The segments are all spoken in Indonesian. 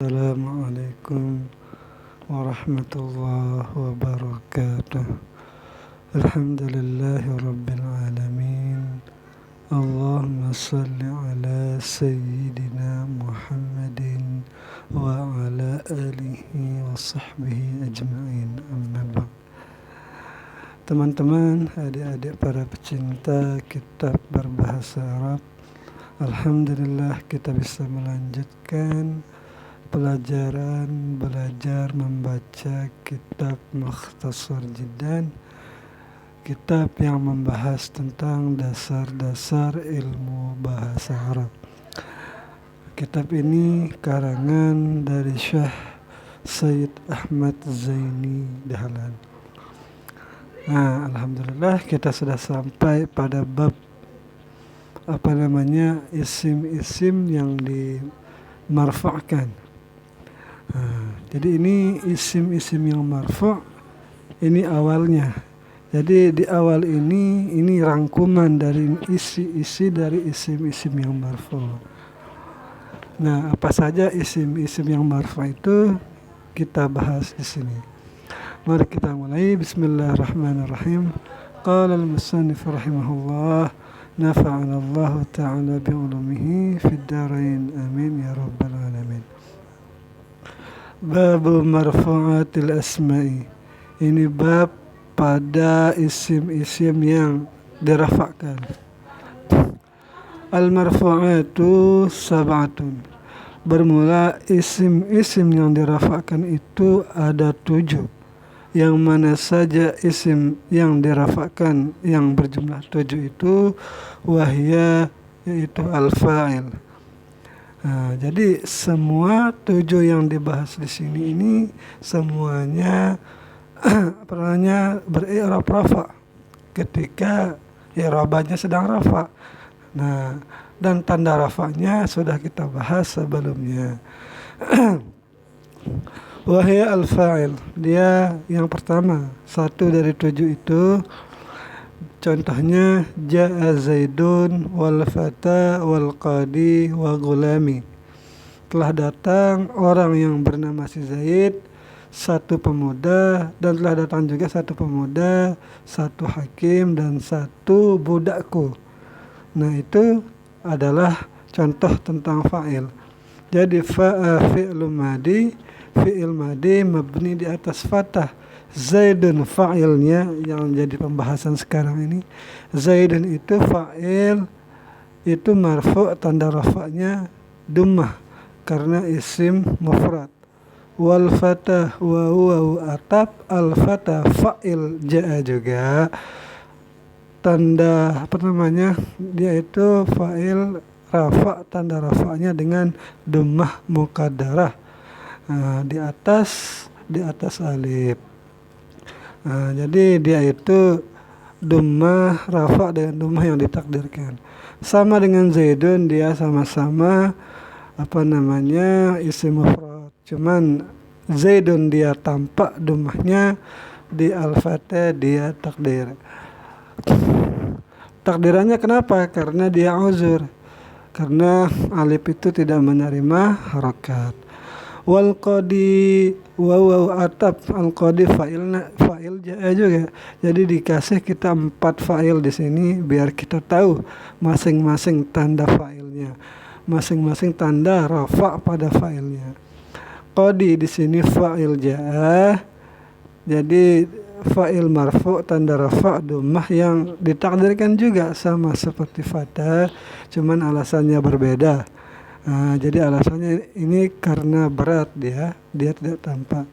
Assalamualaikum warahmatullahi wabarakatuh. Alhamdulillahi rabbil alamin. Allahumma salli ala sayyidina Muhammadin wa ala alihi wa sahbihi ajma'in. Amma ba'd. Teman-teman, adik-adik para pecinta kitab berbahasa Arab, alhamdulillah kita bisa melanjutkan pelajaran belajar membaca kitab Mukhtasar Jiddan, kitab yang membahas tentang dasar-dasar ilmu bahasa Arab. Kitab ini karangan dari Syekh Sayyid Ahmad Zaini Dahlan. Alhamdulillah kita sudah sampai pada bab isim-isim yang dimarfa'kan. Jadi ini isim-isim yang marfu' ini awalnya. Jadi di awal ini rangkuman dari isi-isi dari isim-isim yang marfu'. Nah, apa saja isim-isim yang marfu' itu kita bahas di sini. Mari kita mulai. Bismillahirrahmanirrahim. Qala al-musannif rahimahullah, nafa'ana Allah ta'ala bi'ulumihi fid darain amin ya rabbal alamin. Babu marfu'atil asma'i. Ini bab pada isim-isim yang dirafa'kan. Al-marfu'atu sab'atun. Bermula isim-isim yang dirafa'kan itu ada 7. Yang mana saja isim yang dirafa'kan yang berjumlah 7 itu wahya, yaitu al-fa'il. Jadi semua 7 yang dibahas di sini ini semuanya beri'rab rafa ketika i'rabnya sedang rafa. Nah, dan tanda rafanya sudah kita bahas sebelumnya. Wahya al-fa'il, dia yang pertama, 1 dari 7 itu. Contohnya ja'a Zaidun wal fata wal qadi wa gulami. Telah datang orang yang bernama si Zaid, satu pemuda, dan telah datang juga satu pemuda, satu hakim, dan satu budakku. Nah, itu adalah contoh tentang fa'il. Jadi fi'il madi mabni di atas fathah. Zaidun fa'ilnya yang jadi pembahasan sekarang ini. Zaidun itu fa'il, itu marfu' tanda rafa'nya dummah karena isim mufrad. Wal fatah wa huwa ataf, al fatah fa'il ja'a juga. Tanda dia itu fa'il rafa', tanda rafa'nya dengan dummah muqaddarah. Di atas alif. Jadi dia itu dummah rafa' dengan dummah yang ditakdirkan. Sama dengan Zaidun, dia sama-sama isim mufrad. Cuman Zaidun dia tampak dummahnya, di al-fatah dia takdir. Takdirannya kenapa? Karena dia uzur. Karena alif itu tidak menerima harakat. Wal qadi wa atap, al qadi fa'il ja'a juga. Jadi dikasih kita 4 fa'il di sini biar kita tahu masing-masing tanda fa'ilnya, masing-masing tanda rafa' pada fa'ilnya. Qadi di sini fa'il ja'a. Jadi fa'il marfu' tanda rafa' dummah yang ditakdirkan juga sama seperti fatah, cuman alasannya berbeda. Jadi alasannya ini karena berat dia tidak tampak.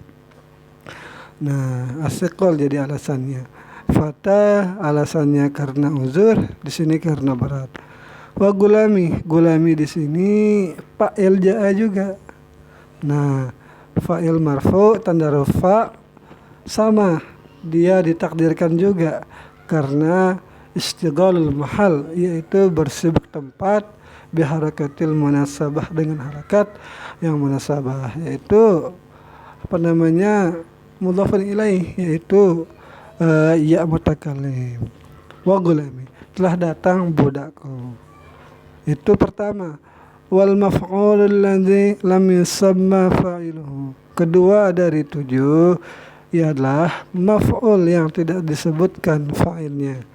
Nah, asyiqal jadi alasannya. Fatah alasannya karena uzur, di sini karena berat. Wa gulami di sini fa'il ja'a juga. Nah, fa'il marfu' tanda rafa' sama, dia ditakdirkan juga karena istighalul mahal, yaitu bersibuk tempat, biharakatil munasabah, dengan harakat yang munasabah, yaitu mudhafun ilaih, yaitu ya mutakallim. Wa gulami, telah datang budakku. Itu pertama. wal maf'ul alladzi lam yusamma fa'iluhu. Kedua dari 7 ialah maf'ul yang tidak disebutkan fa'ilnya,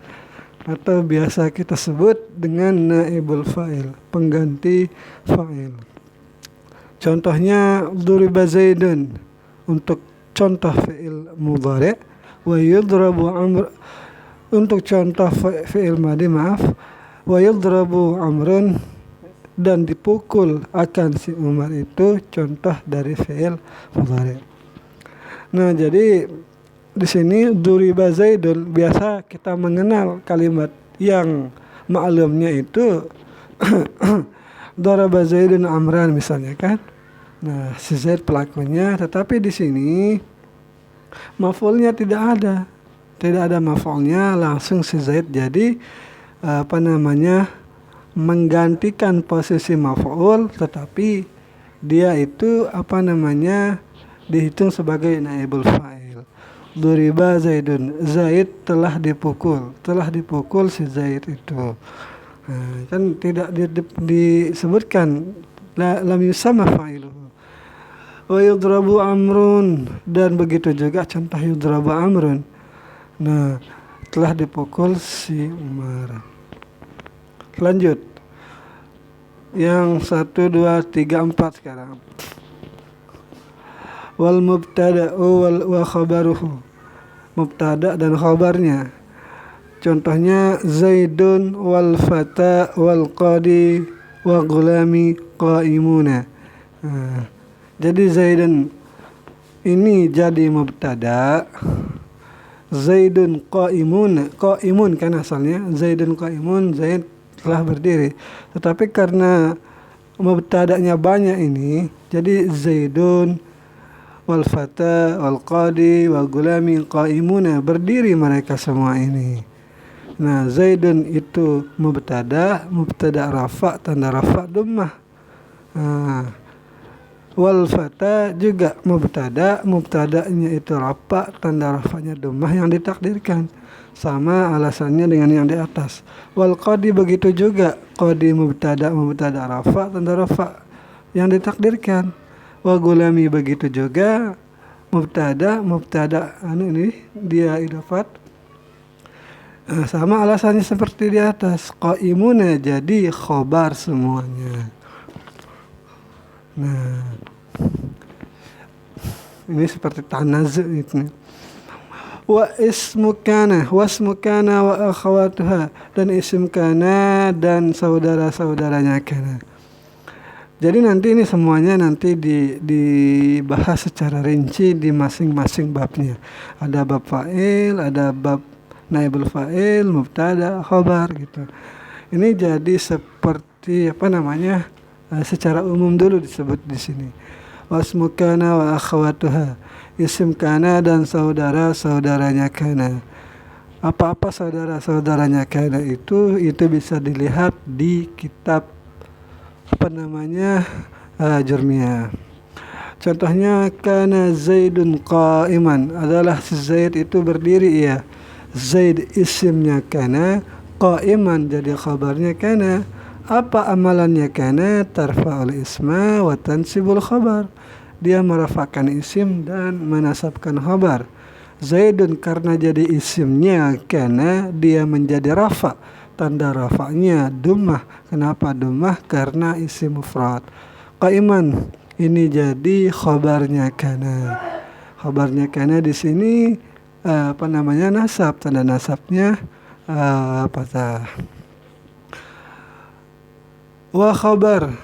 atau biasa kita sebut dengan naibul fa'il, pengganti fa'il. Contohnya duriba zaidun untuk contoh fi'il mudhari', wa yudrabu amr untuk contoh fi'il madhi, wa yudrabu amrun dan dipukul akan si Umar itu contoh dari fi'il mudhari'. Nah, jadi di sini duriba zaidun biasa kita mengenal kalimat yang maklumnya itu daraba zaidun amran misalnya kan. Nah, si Zaid pelakunya, tetapi di sini maf'ulnya tidak ada maf'ulnya, langsung si Zaid jadi menggantikan posisi maf'ul, tetapi dia itu dihitung sebagai naibul fa'il. Duriba zaidun, Zaid telah dipukul si Zaid itu. Nah, kan tidak disebutkan lam yusamma fa'iluhu. Wa yudrabu amrun, dan begitu juga contoh yudrabu amrun. Nah, telah dipukul si Umar. Lanjut yang 1, 2, 3, 4 sekarang. Wal mubtada'u wa khabaruhu, mubtada dan khabarnya. Contohnya Zaidun wal fata wal qadi wa gulami qaimuna. Nah, jadi Zaidun ini jadi mubtada, Zaidun qaimun kan asalnya, Zaidun qaimun, Zaid telah berdiri. Tetapi karena mubtada'nya banyak ini, jadi Zaidun wal fata wal qadi wal gulami qaimuna, berdiri mereka semua ini. Nah, Zaidun itu mubtada rafa, tanda rafa dhammah. Nah, wal fata juga mubtada'nya itu rafa, tanda rafanya dhammah yang ditakdirkan, sama alasannya dengan yang di atas. Wal qadi begitu juga, qadi mubtada rafa, tanda rafa yang ditakdirkan. Wa gulami begitu juga, mubtada ini dia idafat, sama alasannya seperti di atas. Qaimuna jadi khobar semuanya. Nah, ini seperti tanazu itu. Wa ismu kana wa akhawatuha, dan isim kana dan saudara-saudaranya kana. Jadi nanti ini semuanya nanti dibahas secara rinci di masing-masing babnya. Ada bab fa'il, ada bab naibul fa'il, mubtada, khabar gitu. Ini jadi seperti secara umum dulu disebut di sini. Wasmu kana wa akhawatuha, isim kana dan saudara-saudaranya kana. Apa-apa saudara-saudaranya kana itu bisa dilihat di kitab Jurmiyah. Contohnya kana Zaidun qa'iman, adalah si Zaid itu berdiri ya. Zaid isimnya kana, qa'iman jadi khabarnya kana. Apa amalannya kana? Tarfa'ul isma wa tansibul khabar, dia merafa'kan isim dan menasabkan khabar. Zaidun karena jadi isimnya kana, dia menjadi rafa, tanda rafa'nya dhammah. Kenapa dhammah? Karena isim mufrad. Qa'iman ini jadi khabarnya kana. Khabarnya kana di sini nasab, tanda nasabnya patah. Wa khabaru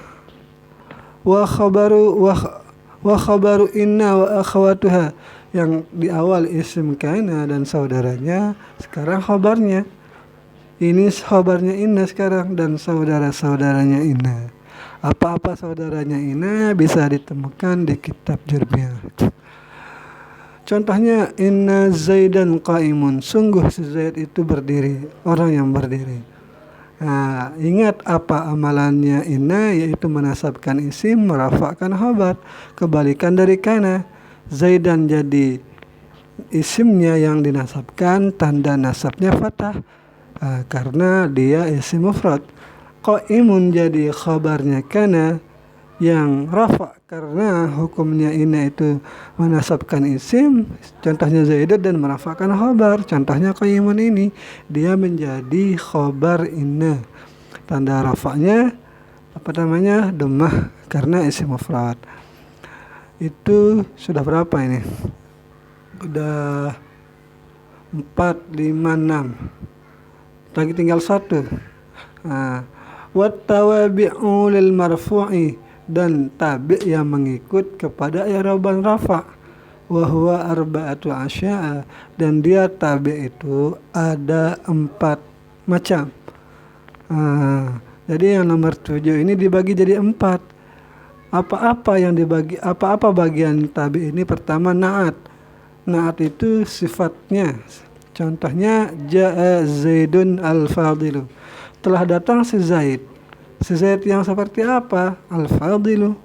inna wa akhawatuha, yang di awal isim kana dan saudaranya, sekarang khabarnya. Ini khabarnya inna sekarang dan saudara-saudaranya inna. Apa-apa saudaranya inna bisa ditemukan di kitab Jurmiyah. Contohnya inna Zaidan qa'imun, sungguh si Zaid itu berdiri, orang yang berdiri. Nah, ingat apa amalannya inna, yaitu menasabkan isim, merafa'kan khabar. Kebalikan dari kana, Zaidan jadi isimnya yang dinasabkan, tanda nasabnya fathah, karena dia isim mufrad. Qaimun jadi khabarnya kana yang rafa karena hukumnya ini itu menasabkan isim, contohnya Zaidun, dan merafakan khabar, contohnya qaimun ini dia menjadi khabar inna, tanda rafanya dhammah karena isim mufrad. Itu sudah berapa ini? Udah 4, 5, 6. Lagi tinggal 1. Wat tawabi'u lil marfu'i, dan tabi' yang mengikut kepada i'raban rafa, wa huwa arba'atu asya'a, dan dia tabi' itu ada 4 macam. Jadi yang nomor 7 ini dibagi jadi 4. Apa bagian tabi' ini? Pertama, na'at. Na'at itu sifatnya. Contohnya ja'a Zaidun al-fadilu, telah datang si Zaid. Si Zaid yang seperti apa? Al-fadilu.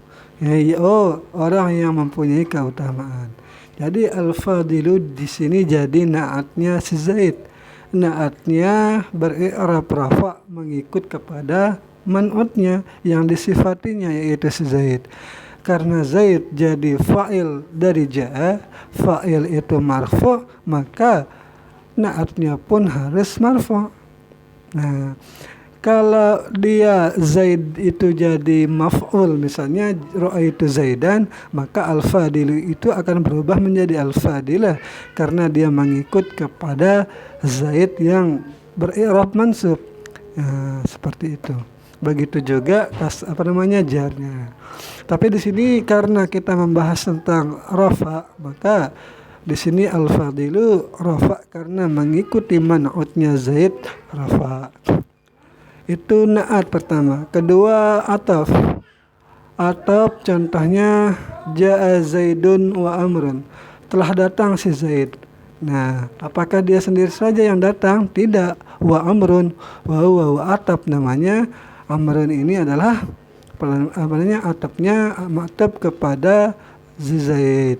Orang yang mempunyai keutamaan. Jadi al-fadilu di sini jadi na'atnya si Zaid. Na'atnya beri'rab rafa mengikut kepada man'utnya yang disifatinya, yaitu si Zaid. Karena Zaid jadi fa'il dari ja'a, fa'il itu marfu', maka na'atnya pun harus marfu'. Nah, kalau dia Zaid itu jadi maf'ul, misalnya ra'aitu Zaidan, maka al-fadilu itu akan berubah menjadi al-fadilah karena dia mengikut kepada Zaid yang beri'rab mansub. Seperti itu. Begitu juga jarnya. Tapi di sini karena kita membahas tentang rafa, maka di sini al-fadilu rafa karena mengikuti man'utnya Zaid rafa. Itu na'at pertama. Kedua, ataf. Ataf contohnya ja'a Zaidun wa Amrun, telah datang si Zaid. Nah, apakah dia sendiri saja yang datang? Tidak. Wa Amrun, wa ataf namanya. Amrun ini adalah atafnya ma'tuf kepada Zaid.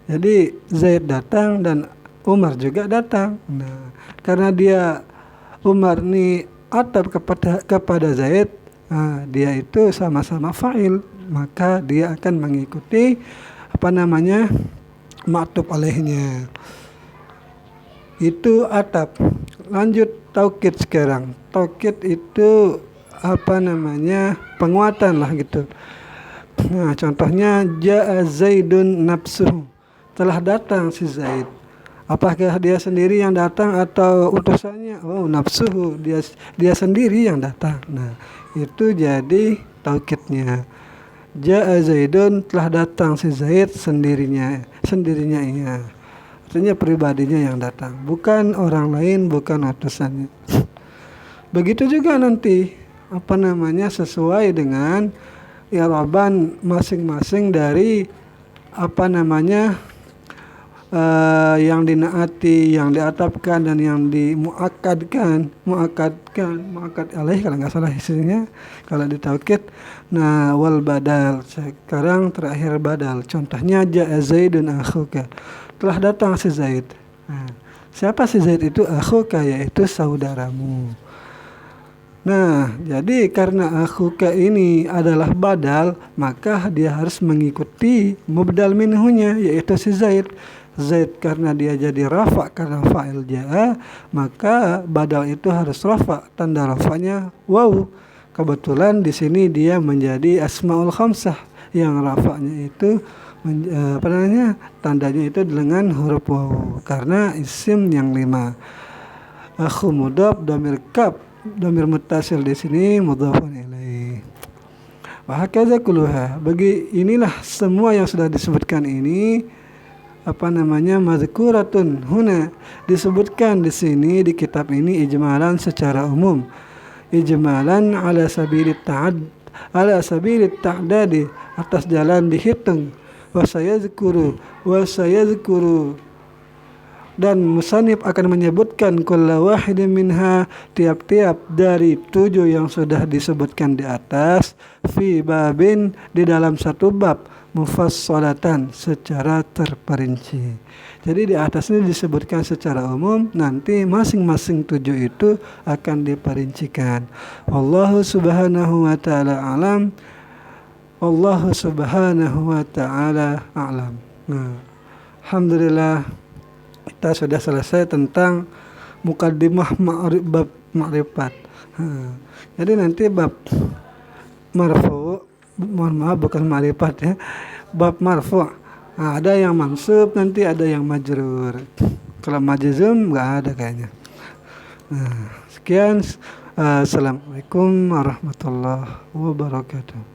Jadi Zaid datang dan Umar juga datang. Nah, karena dia Umar ini ataf kepada Zaid, dia itu sama-sama fa'il, maka dia akan mengikuti ma'tuf alaihnya. Itu ataf. Lanjut taukid sekarang. Taukid itu penguatan lah gitu. Nah, contohnya ja'a Zaidun nafsuhu, telah datang si Zaid. Apakah dia sendiri yang datang atau utusannya? Nafsuhu, dia sendiri yang datang. Nah, itu jadi taukidnya. Ja'a Zaidun, telah datang si Zaid sendirinya iya. Artinya pribadinya yang datang, bukan orang lain, bukan utusannya. Begitu juga nanti sesuai dengan i'raban masing-masing dari yang dinaati, yang diatapkan, dan yang dimuakkadkan, muakkad alaih kalau nggak salah isinya kalau di taukid. Nah, wal badal, sekarang terakhir badal. Contohnya ja'a Zaidun akhuka, telah datang si Zaid. Nah, siapa si Zaid itu? Akhuka, yaitu saudaramu. Nah, jadi karena akhuka ini adalah badal, maka dia harus mengikuti mubdal minhunya, yaitu si Zaid. Zaid karena dia jadi rafa karena fa'il ja'a, maka badal itu harus rafa, tanda rafanya waw. Kebetulan di sini dia menjadi asmaul khamsah yang rafanya itu tandanya itu dengan huruf waw karena isim yang 5. Akhu mudhaf, dhamir kaf, dhamir muttasil di sini mudhafun ilaih. Wa hakaza kulluha. Inilah semua yang sudah disebutkan ini mazkuratun huna, disebutkan di sini di kitab ini ijmalan secara umum, ijmalan ala sabilit ta'dadi, atas jalan dihitung, wa sayazkuru, dan musannif akan menyebutkan kulla wahidin minha, tiap-tiap dari 7 yang sudah disebutkan di atas, fi babin, di dalam satu bab, mufassalatan secara terperinci. Jadi di atas ini disebutkan secara umum, nanti masing-masing 7 itu akan diperincikan. Wallahu subhanahu wa ta'ala alam. Wallahu subhanahu wa ta'ala alam. Nah, alhamdulillah kita sudah selesai tentang mukaddimah bab ma'rifat. Jadi nanti bab marfu, mohon maaf bukan ma'rifat ya, bab marfu. Nah, ada yang mansub, nanti ada yang majrur. Kalau majzum nggak ada kayaknya. Nah, sekian. Assalamualaikum warahmatullahi wabarakatuh.